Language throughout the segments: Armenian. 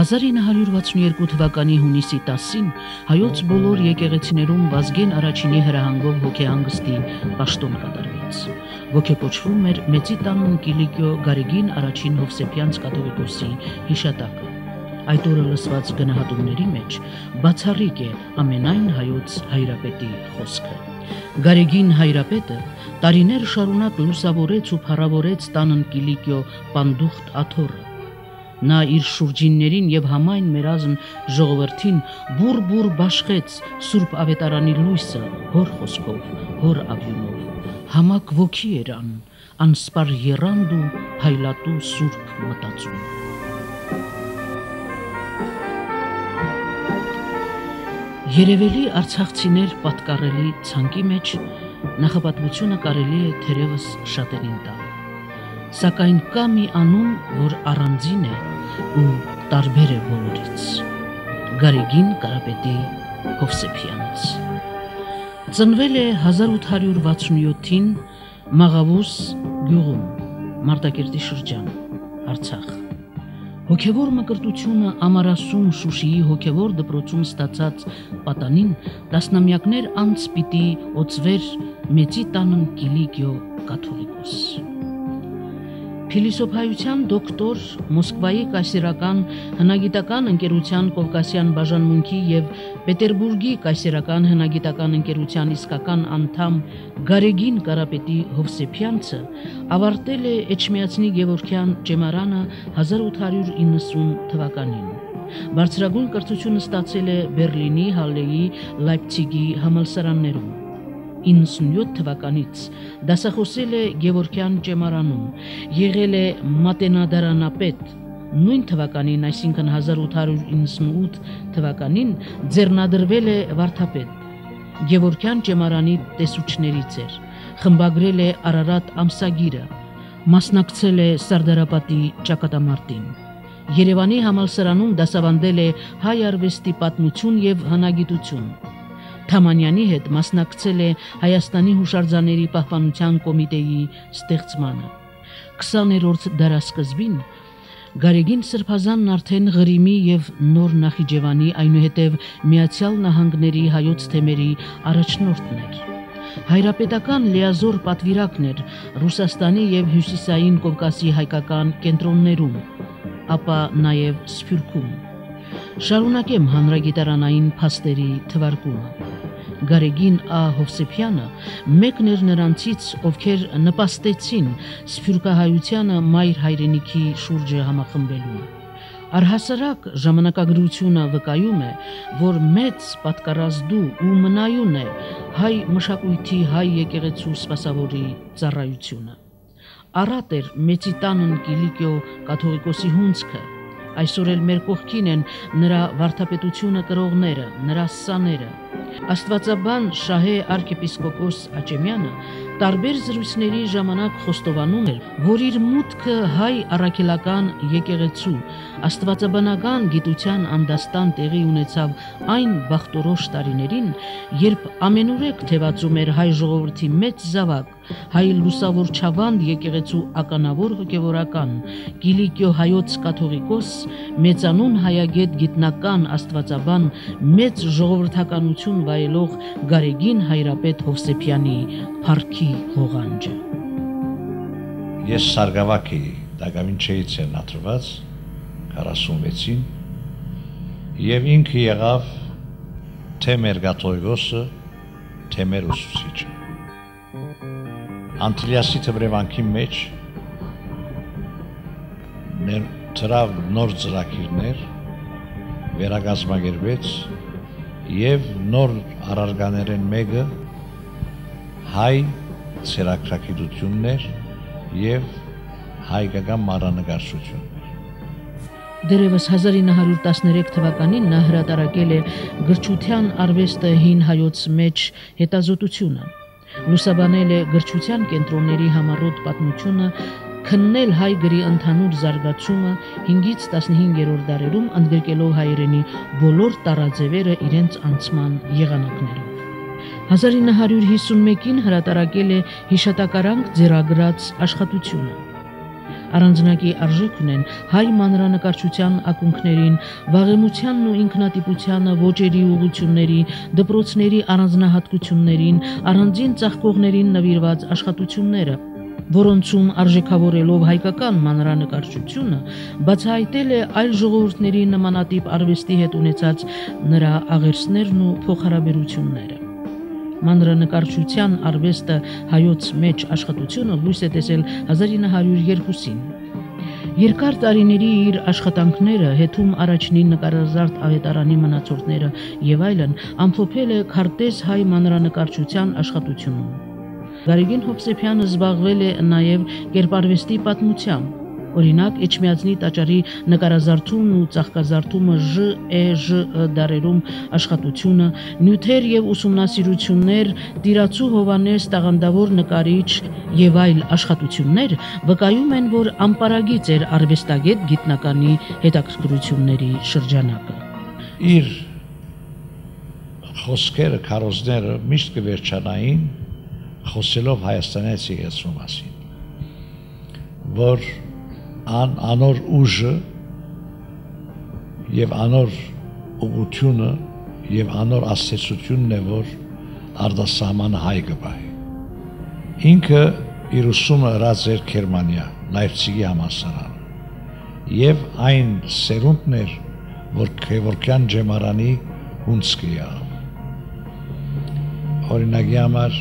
1962 թվականի հունիսի 10-ին հայոց բոլոր եկեղեցիներում Վազգեն առաջինի հրահանգով հոգեհանգստի պաշտոն կատարվեց։ Ոգեկոչվում էր Մեծի տանուն Կիլիկիո Գարեգին առաջին Հովսեփյանց կաթողիկոսի հիշատակը։ Այդ օրը լսված գնահատումների մեջ բացառիկ է ամենայն հայոց հայրապետի խոսքը։ Գարեգին հայրապետը տարիներ շարունակ լուսավորեց ու փառավորեց տանն Կիլիկիո պանդուխտ աթոռը։ Նա իր շուրջիններին եւ համայն մերազն ժողովրդին բուր բաշխեց Սուրբ Ավետարանի լույսը հոր խոսքով, հոր ավյունով։ Համակ ոգի էր անսպար եռանդ ու հայլատու սուրբ մտածում։ Երևելի արցախցիներ պատկառելի ցանկի մեջ նախապատմությունը կարելի է թերևս շատերին տալ։ Սակայն կա մի անուն, որ առանձին է ու տարբեր է բոլորից։ Գարեգին Կարապետի Հովսեփյանց։ Ծնվել է 1867-ին Մաղավուս գյուղում, Մարտակերտի շրջան, Արցախ։ Հոգևոր մկրտությունը ամառասում Շուշիի հոգևոր դպրոցում ստացած պատանին տասնամյակներ անց պիտի օծվեր Մեծի տանն Կիլիկիո կաթողիկոս։ Փիլիսոփայության դոկտոր, Մոսկվայի կայսերական հնագիտական ընկերության Կովկասյան բաժանմունքի եւ Պետերբուրգի կայսերական հնագիտական ընկերության իսկական անդամ Գարեգին Կարապետի Հովսեփյանցը ավարտել է Էջմիածնի Գևորգյան ճեմարանը 1890 թվականին։ Բարձրագույն կրթությունը ստացել է Բերլինի, Հալեի, Լայպցիգի համալսարաններում։ 97 թվականից դասախոսել է Գևորգյան ճեմարանում, եղել է մատենադարանապետ, նույն թվականին, այսինքն 1898 թվականին ձեռնադրվել է վարդապետ, Գևորգյան ճեմարանի տեսուչներից էր, խմբագրել է Արարատ ամսագիրը, մասնակցել է Սարդարապատի ճակատամարտին։ Երևանի համալսարանում դասավանդել է հայ արվեստի պատմություն եւ հնագիտություն։ Թամանյանի հետ մասնակցել է Հայաստանի հուշարձանների պահպանության կոմիտեի ստեղծմանը։ 20-րդ դարասկզբին Գարեգին Սրբազանն արդեն Ղրիմի եւ Նոր Նախիջևանի, այնուհետև Միացյալ Նահանգների հայոց թեմերի առաջնորդն էր։ Հայրապետական լիազոր պատվիրակն էր Ռուսաստանի եւ Հյուսիսային Կովկասի հայկական կենտրոններում, ապա նաեւ Սփյուռքում։ Շարունակեմ հանրագիտարանային փաստերի թվարկումը։ Գարեգին Ա. Հովսեփյանը մեկն էր նրանցից, ովքեր նպաստեցին սփյուռքահայությանը մայր հայրենիքի շուրջը համախմբելուն։ Առհասարակ ժամանակագրությունը վկայում է, որ մեծ պատկառազդու ու մնայուն է հայ մշակույթի, հայ եկեղեցու սպասավորի ծառայությունը։ Առատ էր Մեծի տանն Կիլիկիո կաթողիկոսի հունձքը, այսօր էլ մեր կողքին են նրա վարդապետությունը կրողները, նրա սաները։ Աստվածաբան Շահե arczepiskopos Աճեմյանը տարբեր զրույցների ժամանակ խոստովանում էր, որ իր մուտքը հայ առաքելական եկեղեցու աստվածաբանական գիտության անդաստան տեղի ունեցավ այն բախտորոշ տարիներին, երբ ամենուրեք թևածում էր հայ ժողովրդի մեծ զավակ, հայ լուսավոր չավանդ եկեղեցու ականավոր հոգևորական, Կիլիկիո հայոց կաթողիկոս, մեծանուն հայագետ գիտնական աստվածաբան, մեծ ժողովրդականություն վայելող Գարեգին հայրապետ Հովսեփյանի փառքի հողանջը։ Ես Սարգսակի Դագավինչեից եմ նատրված 46-ին եւ ինքը եղավ թե մեր կաթողիկոսը, թե մեր ուսուցիչը։ Անտիլիասի թվրևանքի մեջ թրավ նոր ծրագիրներ, վերագազմագերվեց եւ նոր առարգաներեն մեկը հայ ցերակրակիտություններ եւ հայկական մանրանկարչություններ։ Դերևս 1913 թվականին նա հրատարակել է գրչության արվեստը հին հայոց մեջ հետազոտությունը, լուսաբանել է գրչության կենտրոնների համառոտ պատմությունը, քննել հայ գրի ընդհանուր զարգացումը 5-ից 15-րդ դարերում, ընդգրկելով հայերենի բոլոր տառաձևերը իրենց անցման եղանակներով։ 1951-ին հրատարակել է հիշատակարանք ձեռագրած աշխատությունը։ Առանձնակի արժեք ունեն հայ մանրանկարչության ակունքներին, վաղեմությանն ու ինքնատիպությանը, ոճերի ուղղությունների, դպրոցների առանձնահատկություններին, առանձին ծաղկողներին նվիրված աշխատությունները, որոնցում արժեքավորելով հայկական մանրանկարչությունը բացահայտել է այլ ժողովուրդների նմանատիպ արվեստի հետ ունեցած նրա աղերսներն ու փոխհարաբերությունները։ Մանրանկարչության արվեստը հայոց մեջ աշխատությունը լույս է տեսել 1902-ին։ Երկար տարիների իր աշխատանքները, հետում առաջնի նկարազարդ ավետարանի մնացորդները եւ այլն ամփոփել է քարտեզ հայ մանրանկարչության աշխատությունում։ Գարեգին Հովսեփյանը զբաղվել է նաև կերպարվեստի պատմությամբ, օրինակ Էջմիածնի տաճարի նկարազարդումն ու ծաղկազարդումը ԺԷ դարերում աշխատությունը, նյութեր եւ ուսումնասիրություններ, Տիրացու Հովանես տաղանդավոր նկարիչ եւ այլ աշխատություններ վկայում են, որ անպարագիծ էր արվեստագետ գիտնականի հետաքրքրությունների շրջանակը։ Իր խոսքերը, քարոզները միշտ կվերջանային խոսելով Հայաստանից եկեցու մասին, որ անոր ուժը եւ անոր ուղղությունը եւ անոր աստեցությունն է, որ արտասահմանը հայ կբահի։ Ինքը իր ուսումը հրած էր Գերմանիա, Լայպցիգի համալսարան, եւ այն սերունդն էր, որ Գևորգյան ջեմարանի հունցկի եղավ։ Օրինակի համար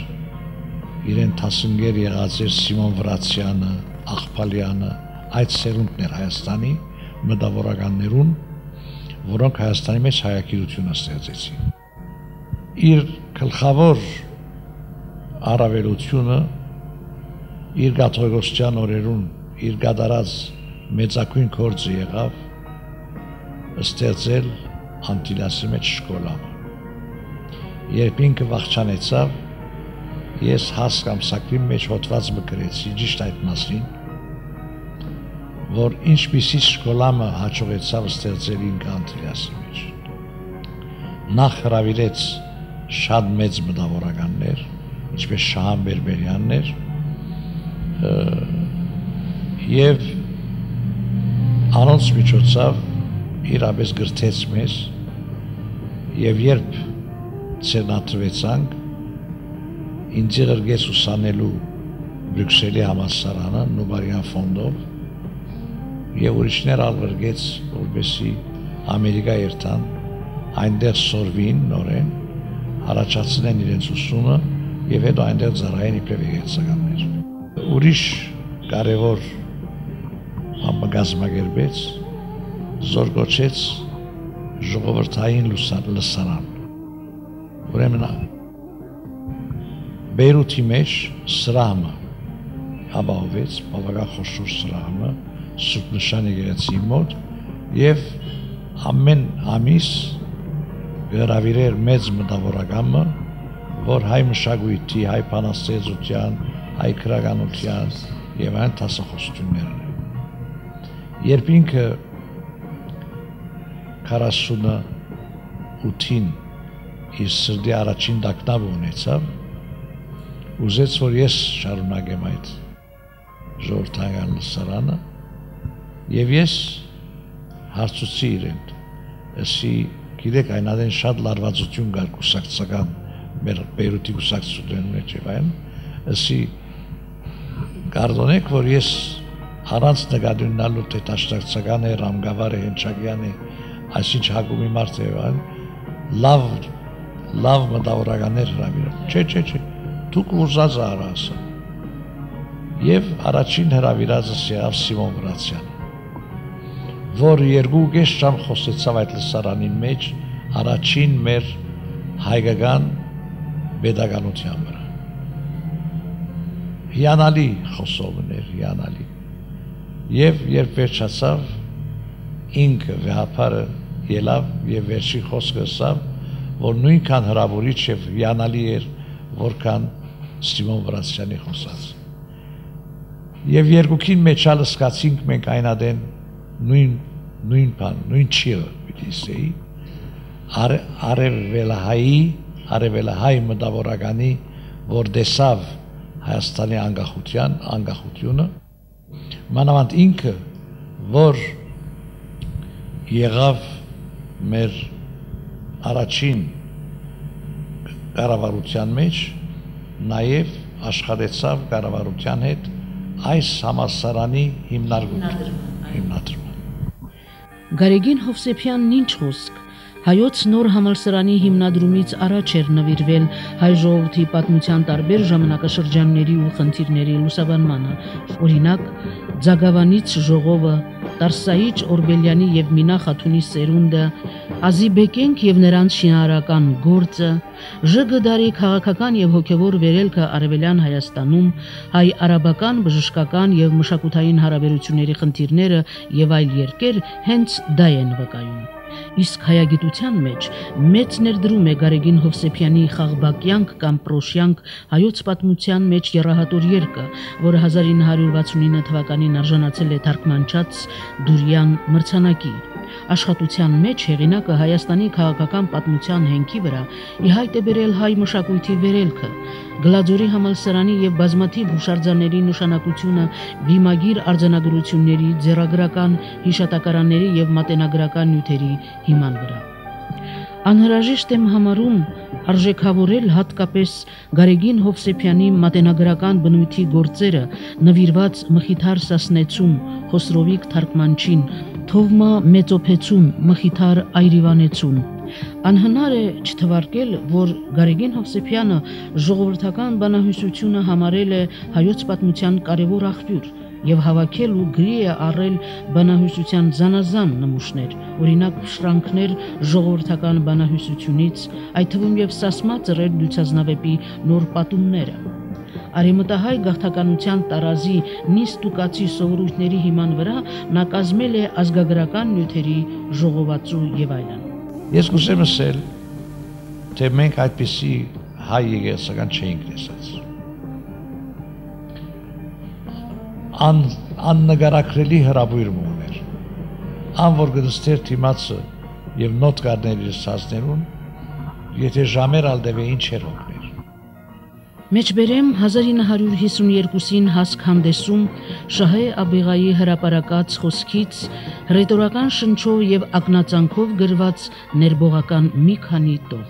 իրեն տասնգեր եղած էր Սիմոն Վրացյանը, Աղբալյանը, այդ սերունդն էր Հայաստանի մտավորականներուն, որոնք Հայաստանի մեջ հայագիտությունը ստեղծեցին։ Իր գլխավոր առավելությունը իր գաթողիկոսության օրերուն իր գդարած մեծակույն գործը եղավ ստեղծել Անտիլասի մեջ շկոլամը։ Երբ ինքը վախճանեցավ, ես հասկամսակրի մեջ հոտված մկրեցի ճիշտ այդ մասին, որ ինչպիսի շկոլամը հաջողեցավ ստեղծել ինքը Անտիլասի մեջ։ Նախ հրավիրեց շատ մեծ մտավորականներ, ինչպես Շահան Բերբերյանն էր, եւ անոնց միջոցով իրապես գրթեց մեզ, եւ երբ ցերնատրվեցանք, ինձ ղրգեց ուսանելու Բրյուսելի համալսարանը Նուբարյան ֆոնդով եւ ուրիշներ ալղրգեց, որպեսի Ամերիկա երթան, այնտեղ սորվին նորեն, առաջացնեն իրենց ուսումը եւ հետո այնտեղ ծառայեն իբրև եկեղեցականներ։ Ուրիշ կարևոր համագազմագերբեց, զորգոչեց ժողովրդային լսարան։ Ուրեմն Բեյրութի մեջ սրահը ապահովեց, բավական խոշոր սրահը Սուրբ Նշան եկեղեցի մոտ եւ ամեն ամիս հրավիրեր մեծ մտավորականը, որ հայ մշակույթի, հայ բանաստեղծության, հայ գրականության եւ այն դասախոսություններն են։ Երբ ինքը 48-ին իր սրտի առաջին տագնապը ունեցավ, ուզեց, որ ես շարունակեմ այդ ժողովրդական լսարանը, եւ ես հարցուցի իրեն, ասի, գիտեք, այն adեն շատ լարվածություն կար կուսակցական, մեր Բեյրութի կուսակցությունների մեջ եւ այն, ասի, կարդոնեք, որ ես առանց նկատի ունենալու թե դաշնակցական է, ռամգավար է, հնչակյան է, այսինչ հակումի մարդ է եւ այն, լավ մտավորականներ հրավիրում։ Չէ, դուք ուզած արասը։ Եվ առաջին հրավիրածս եղավ Սիմոն Վրացյանը, որ 2.5 ժամ խոսեցավ այդ լսարանի մեջ առաջին մեր հայկական պետականության վրա։ Հիանալի խոսողն էր, հիանալի։ Եվ երբ վերջացավ, ինքը վեհապարը ելավ եւ վերջի խոսքը ասավ, որ նույնքան հրավիրիչ եւ հիանալի էր, որքան Սիմոն Վրացյանի խոսած։ Եվ երկուքին մեջ ալսկացինք մենք այն adեն նույն բան, նույն չիղը պիտի ասեի, արևելահայ մտավորականի, որ դեսավ Հայաստանի անկախությունը, մանավանդ ինքը, որ եղավ մեր առաջին կառավարության մեջ, նաև աշխարհեցավ կառավարության հետ այս համալսարանի հիմնադրումը։ Գարեգին Հովսեփյանն ինչ խոսք, հայոց նոր համալսարանի հիմնադրումից առաջ էր նվիրվել հայ ժողովրդի պատմության տարբեր ժամանակաշրջանների ու խնդիրների լուսաբանմանը, օրինակ Ձագավանից ժողովը, Տարսայիչ Օրբելյանի եւ Մինա Խաթունի սերունդը, Ազիբեկենք եւ նրանց շինարարական գործը, Ժգդարի քաղաքական եւ հոգեվոր վերելքը Արևելյան Հայաստանում, հայ-արաբական, բժշկական եւ մշակութային հարաբերությունների խնդիրները եւ այլ երկեր հենց դա են վկայում։ Իսկ հայագիտության մեջ մեծ ներդրում է Գարեգին Հովսեփյանի Խաղբակյանք կամ Պրոշյանք հայոց պատմության մեջ եռահատոր երկը, որը 1969 թվականին արժանացել է թարգմանչած Դուրյան մրցանակի։ Աշխատության մեջ հեղինակը Հայաստանի քաղաքական պատմության հենքի վրա ի հայտ է բերել հայ մշակույթի վերելքը, Գլաձորի համալսարանի եւ բազմաթիվ հուշարձանների նշանակությունը վիմագիր արձանագրությունների, ձեռագրական հիշատակարանների եւ մատենագրական նյութերի հիման վրա։ Անհրաժեշտ եմ համարում արժեքավորել հատկապես Գարեգին Հովսեփյանի մատենագրական բնույթի գործերը նվիրված Մխիթար Սասնեցուն, Խոսրովիկ թարգմանչին, Թովմա Մեծոփեցուն, Մխիթար Այրիվանեցուն։ Անհնար է չթվարկել, որ Գարեգին Հովսեփյանը ժողովրդական բանահյուսությունը համարել է հայոց պատմության կարևոր աղբյուր եւ հավաքել ու գրի է առել բանահյուսության զանազան նմուշներ, օրինակ շրանքներ ժողովրդական բանահյուսությունից, այդ թվում եւ Սասմա ծռեր Դյուցազնավեպի նոր պատումները։ Արեմտահայ գաղթականության տարազի նիստ ու կացի սովորույթների հիման վրա նա կազմել է ազգագրական նյութերի ժողովածու եւ այլն։ Ես կուզեմ ասել, թե մենք այդպիսի հայ եկեղեցական չէինք տեսած։ Աննկարագրելի հրավիրում ուներ, որ գտստեր թիմացը եւ նոտկարների սազներուն, եթե ժամեր ալդեվեին չեր հոգներ։ Մեջբերեմ 1952-ին հասկ հանդեսում Շահե Աբիղայի հրապարակած խոսքից հռետորական շնչով եւ ակնածանքով գրված ներբողական մի քանի տող։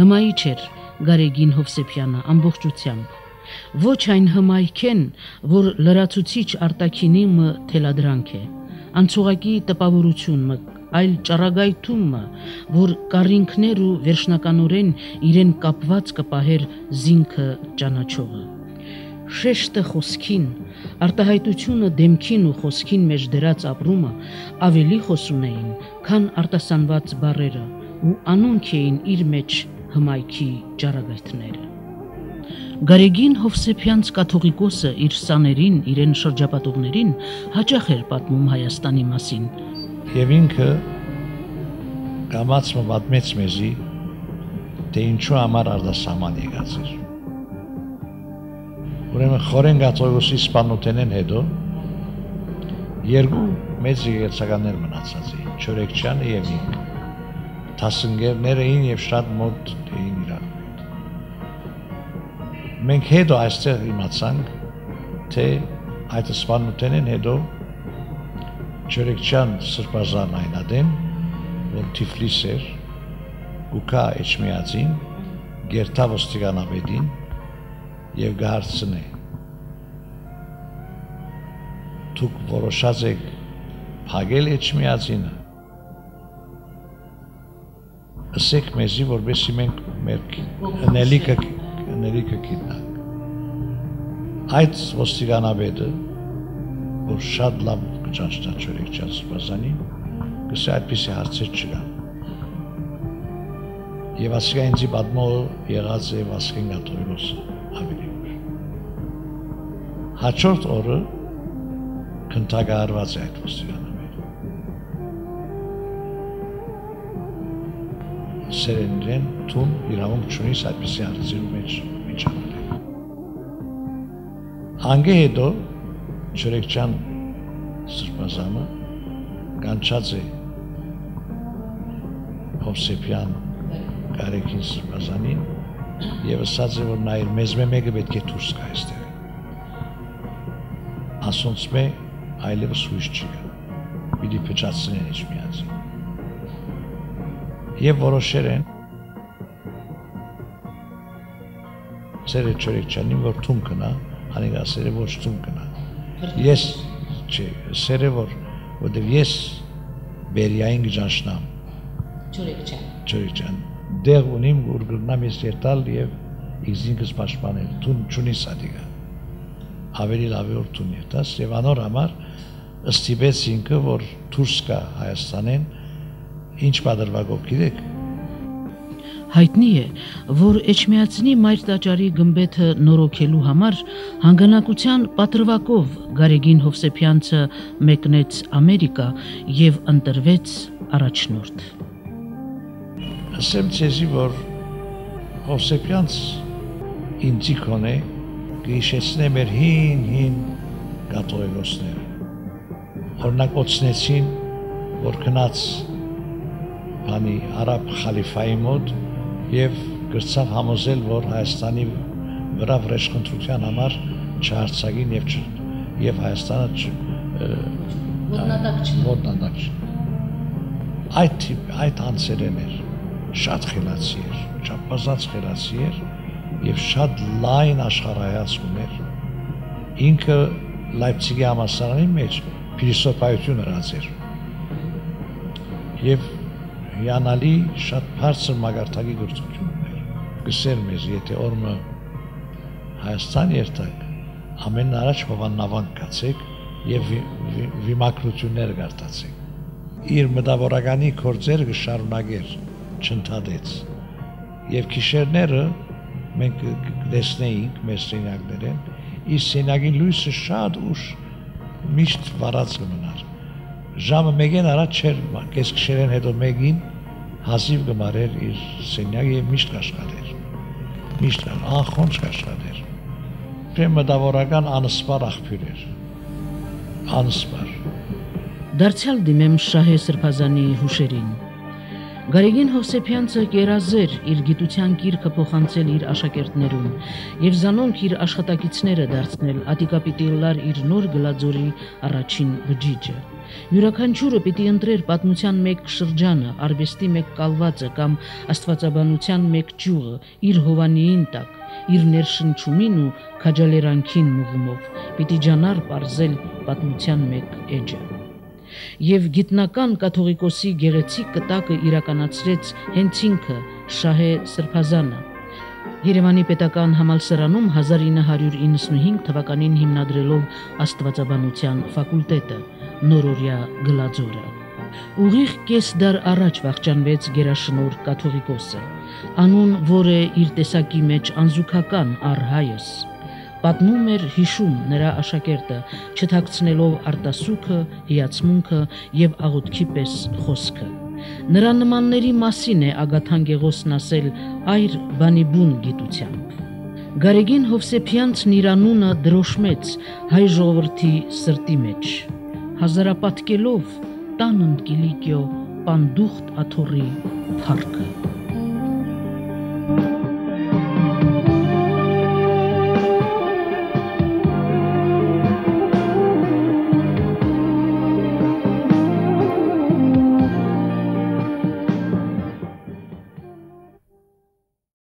Հմայի չէր Գարեգին Հովսեփյանը ամբողջությամբ։ Ոչ այն հմայք են, որ լրացուցիչ արտաքինի մը թելադրանք է, անցուղակի տպավորություն մը, այլ ճառագայթում մը, որ կառինքներ ու վերջնականորեն իրեն կապված կպահեր զինքը ճանաչողը։ Շեշտը խոսքին, արտահայտությունը դեմքին ու խոսքին մեջ դրած ապրումը ավելի խոսուն էին, քան արտասանված բառերը ու անոնք էին իր մեջ հմայքի ճառագայթները։ Գարեգին Հովսեփյանց կաթողիկոսը իր սաներին, իրեն շրջապատողներին հաճախ էր պատմում Հայաստանի մասին։ Եվ ինքը կամաց մտմեց մեզի, թե ինչու համար արտասահման եկած էր։ Ուրեմն Խորեն կաթողիկոսի սպանությունեն հետո երկու մեծ եկեղեցականներ մնացած էին, Չորեքչյանը եւ ինքը։ Դասընկերներ էին եւ շատ մոտ էին իրար։ Մենք հետո այստեղ իմացանք, թե այդ սպանությունեն հետո Չորեքչյան սրբազան այնադեմ, որ Թիֆլիս էր, գուկա Էջմիածին, գերտա ոստիկանապետին եւ գահարցնե։ Դուք որոշած եք փակել Էջմիածինը։ Ասեք մեզի, որովհետեւ մենք մեր նելիքը գիտնանք։ Այդ ոստիկանապետը, որ շատ լավ կճանչնա Չորեքչյան սրբազանին, գսե այդպիսի հարցեր չկան։ Եվ ասիկա ինձի պատմողը եղած է Վասկեն կաթողիկոսը ավելի ուշ։ Հաջորդ օրը քննարկված է այդ ոստիկանապետը։ Սերենրեն տուն իրավունք չունիս այդպիսի հարցերի մեջ միջամտել։ Անգե հետո Չորեքչյան սրբազանը կանչած է Հովսեփյան Գարեգին սրբազանին եւ ասած է, որ նա իր մեզ մեկը պետք է դուրս գա այստեղ։ ասոնց մե այլևս հույս չի կա, պիտի փչացնեն Էջմիածին։ Եվ որոշեր են սերը չորեքչանին, որ թում կնա, անիգա սերը ոչ թում կնա։ Ես, սերը որտև ես բերյային գջանշնամ։ Չորեքչան։ Դեղ ունիմ, որ գրնամ ես երտալ և իզինքս պաշպանել, թուն չունի սադիգա։ Ավելի լավ է որ թուն երտաս և անոր համար ըստիպեց ինքը, որ դուրս կա Հայաստանեն, ինչ պատրվագով գիտեք։ Հայտնի է, որ Էջմիածնի մայր տաճարի գմբեթը նորոգելու համար հանգանակության պատրվակով Գարեգին Հովսեփյանցը մեկնեց Ամերիկա և ընտրվեց առաջնորդ։ Ասեմ ցեզի, որ Հովսեփյանց ինձիկոն է գիշեցնե մեր հին կաթողիկոսները, օրինակ օծնեցին, որ կնաց բանի արաբ խալիֆայի մոտ և գրծավ համոզել, որ Հայաստանի վրա վրեժխնդրության համար չհարցակին և Հայաստանը ոտնատակ չի։ Այդ անձերեն էր, շատ խելացի էր, չափազանց խելացի էր և շատ լայն աշխարհայացք ուներ։ Ինքը Լայպցիգի համալսարանի մեջ փիլիսոփայություն հրած էր և հիանալի շատ բարձր մագարտակի գործողություն ուներ։ Գսեր մեզ, եթե օրմը Հայաստան երթակ, ամեն առաջ հովաննավանք կացեք և վիմակրություններ գարտացեք։ Իր մտավորականի գործերը կշարունակեր, չընդհատեց։ Եվ գիշերները մենք տեսնեինք մեր սենյակներեն, իր սենյակի լույսը շատ ուշ միշտ վառած կմնար։ Ժամը մեկեն առաջ չէր, կես գիշերեն հետո մեկին հազիվ կմարեր իր սենյակը և միշտ կաշխատեր։ Միշտ անխոնջ կաշխատեր։ Մտավորական անսպար աղբյուր էր։ Անսպար։ Դարձյալ դիմեմ Շահե Սրբազանի հուշերին։ Գարեգին Հովսեփյանցը կերազեր իր գիտության կիրքը փոխանցել իր աշակերտներուն և զանոնք իր աշխատակիցները դարձնել ատիկապիտիլլար իր նոր գլաձորի առաջին բջիջը։ Յուրաքանչյուրը պիտի ընտրեր պատմության մեկ շրջանը, արվեստի մեկ կալվածը կամ աստվածաբանության մեկ ճյուղը իր հովանիին տակ, իր ներշնչումին ու քաջալերանքին մղումով, պիտի ջանար պարզել պատմության մեկ էջը։ Եվ գիտնական կաթողիկոսի գեղեցիկ կտակը իրականացրեց հենց ինքը Շահե Սրբազանը։ Երևանի պետական համալսարանում 1995 թվականին հիմնադրելով աստվածաբանության ֆակուլտետը, նորօրյա գլաձորը։ Ուղիղ կես դար առաջ վախճանվեց գերաշնորհ կաթողիկոսը, անուն, որը իր տեսակի մեջ անզուգական առ հայոց։ Պատմում էր, հիշում նրա աշակերտը, չթաքցնելով արտասուքը, հիացմունքը և աղոթքի պես խոսքը։ Նրա նմանների մասին է Ագաթան Գեղոսն ասել այր բանիբուն գիտությամբ։ Գարեգին Հովսեփյանցն իր անունը դրոշմեց հայ ժողովրդի սրտի մեջ, հազարապատկելով տան ընկիլիկյո պանդուխտ աթոռի փառքը։